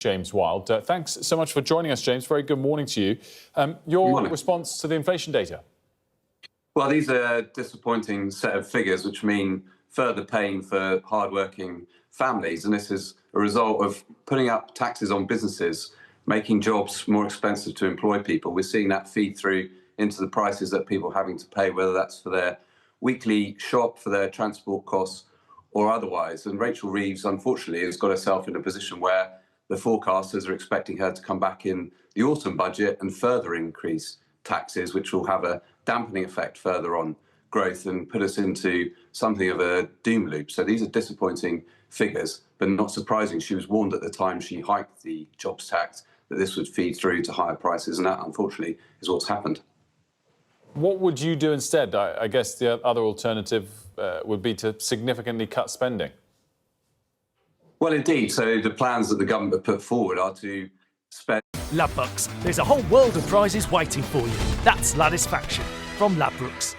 James Wild. Thanks so much for joining us, James. Very good morning to you. Your response to the inflation data? Well, these are a disappointing set of figures, which mean further pain for hardworking families. And this is a result of putting up taxes on businesses, making jobs more expensive to employ people. We're seeing that feed through into the prices that people are having to pay, whether that's for their weekly shop, for their transport costs, or otherwise. And Rachel Reeves, unfortunately, has got herself in a position where the forecasters are expecting her to come back in the autumn budget and further increase taxes, which will have a dampening effect further on growth and put us into something of a doom loop. So these are disappointing figures, but not surprising. She was warned at the time she hiked the jobs tax that this would feed through to higher prices, and that, unfortunately, is what's happened. What would you do instead? I guess the other alternative would be to significantly cut spending. Well, indeed. So the plans that the government have put forward are to spend... Ladbrokes. There's a whole world of prizes waiting for you. That's Ladisfaction from Ladbrokes.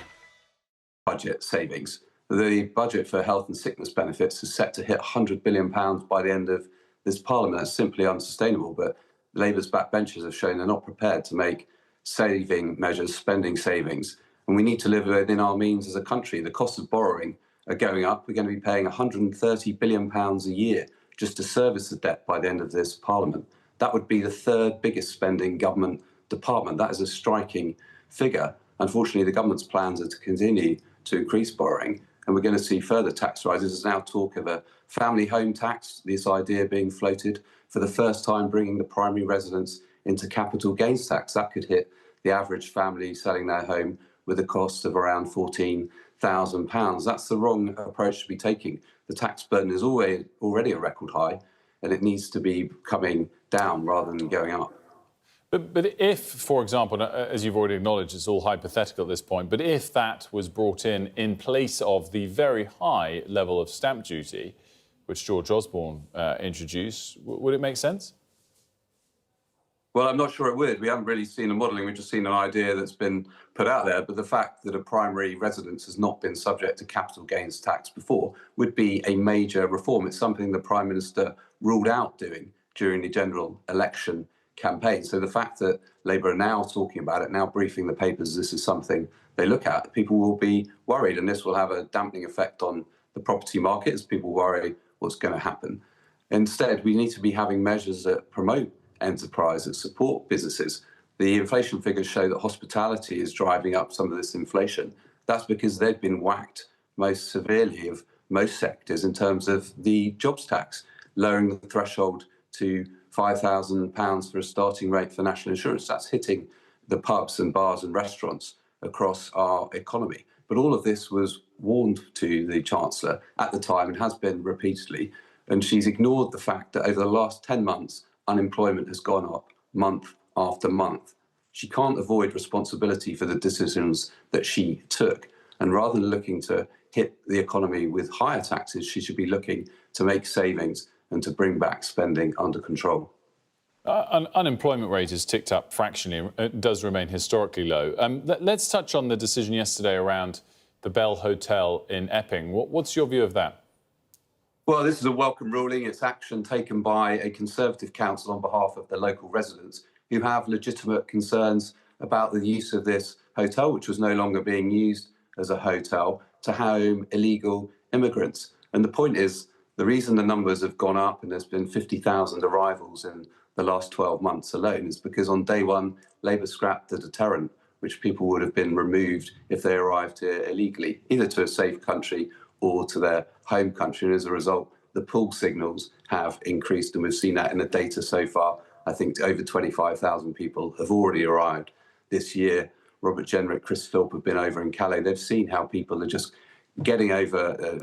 Budget savings. The budget for health and sickness benefits is set to hit £100 billion by the end of this Parliament. That's simply unsustainable. But Labour's backbenchers have shown they're not prepared to make saving measures, spending savings. And we need to live within our means as a country. The cost of borrowing are going up. We're going to be paying £130 billion a year just to service the debt by the end of this Parliament. That would be the third biggest spending government department. That is a striking figure. Unfortunately, the government's plans are to continue to increase borrowing, and we're going to see further tax rises. There's now talk of a family home tax, this idea being floated for the first time, bringing the primary residence into capital gains tax. That could hit the average family selling their home with a cost of around £14,000. That's the wrong approach to be taking. The tax burden is already a record high, and it needs to be coming down rather than going up. But if, for example, as you've already acknowledged, it's all hypothetical at this point, but if that was brought in place of the very high level of stamp duty, which George Osborne introduced, would it make sense? Well, I'm not sure it would. We haven't really seen the modelling. We've just seen an idea that's been put out there. But the fact that a primary residence has not been subject to capital gains tax before would be a major reform. It's something the Prime Minister ruled out doing during the general election campaign. So the fact that Labour are now talking about it, now briefing the papers, this is something they look at, people will be worried. And this will have a dampening effect on the property market as people worry what's going to happen. Instead, we need to be having measures that promote enterprise, that support businesses. The inflation figures show that hospitality is driving up some of this inflation. That's because they've been whacked most severely of most sectors in terms of the jobs tax, lowering the threshold to £5,000 for a starting rate for national insurance. That's hitting the pubs and bars and restaurants across our economy. But all of this was warned to the Chancellor at the time and has been repeatedly. And she's ignored the fact that over the last 10 months, unemployment has gone up month after month. She can't avoid responsibility for the decisions that she took. And rather than looking to hit the economy with higher taxes, she should be looking to make savings and to bring back spending under control. Unemployment rate has ticked up fractionally. It does remain historically low. Let's touch on the decision yesterday around the Bell Hotel in Epping. What's your view of that? Well, this is a welcome ruling. It's action taken by a Conservative council on behalf of the local residents who have legitimate concerns about the use of this hotel, which was no longer being used as a hotel, to home illegal immigrants. And the point is, the reason the numbers have gone up and there's been 50,000 arrivals in the last 12 months alone is because on day one, Labour scrapped the deterrent, which people would have been removed if they arrived here illegally, either to a safe country or to their home country. And as a result, the pull signals have increased, and we've seen that in the data so far. I think over 25,000 people have already arrived this year. Robert Jenrick, Chris Philp have been over in Calais. They've seen how people are just getting over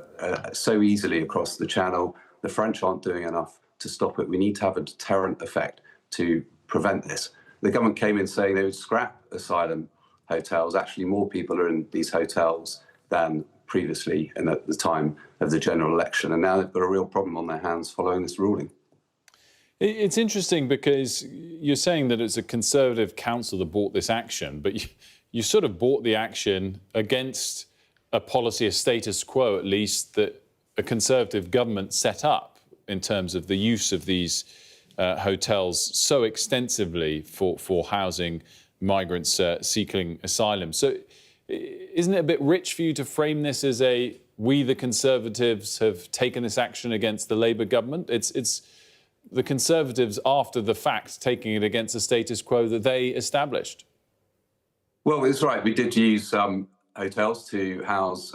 so easily across the channel. The French aren't doing enough to stop it. We need to have a deterrent effect to prevent this. The government came in saying they would scrap asylum hotels. Actually, more people are in these hotels than previously and at the time of the general election. And now they've got a real problem on their hands following this ruling. It's interesting because you're saying that it's a Conservative council that brought this action, but you sort of brought the action against a policy, a status quo at least, that a Conservative government set up in terms of the use of these hotels so extensively for housing migrants seeking asylum. So isn't it a bit rich for you to frame this as we the Conservatives have taken this action against the Labour government? It's the Conservatives, after the fact, taking it against the status quo that they established. Well, it's right. We did use hotels to house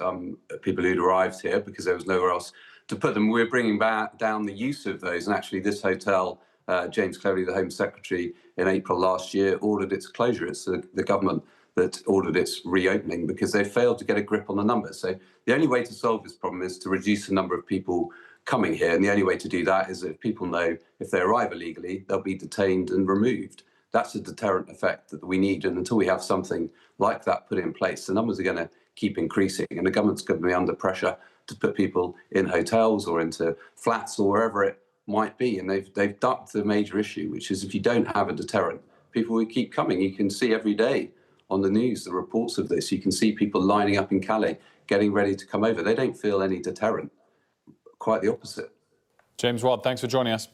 people who'd arrived here because there was nowhere else to put them. We're bringing back down the use of those. And actually, this hotel, James Cleverly, the Home Secretary, in April last year, ordered its closure. It's the government that ordered its reopening because they failed to get a grip on the numbers. So the only way to solve this problem is to reduce the number of people coming here. And the only way to do that is that if people know if they arrive illegally, they'll be detained and removed. That's a deterrent effect that we need. And until we have something like that put in place, the numbers are going to keep increasing. And the government's going to be under pressure to put people in hotels or into flats or wherever it might be. And they've ducked the major issue, which is if you don't have a deterrent, people will keep coming. You can see every day on the news the reports of this. You can see people lining up in Calais, getting ready to come over. They don't feel any deterrent. Quite the opposite. James Watt, thanks for joining us.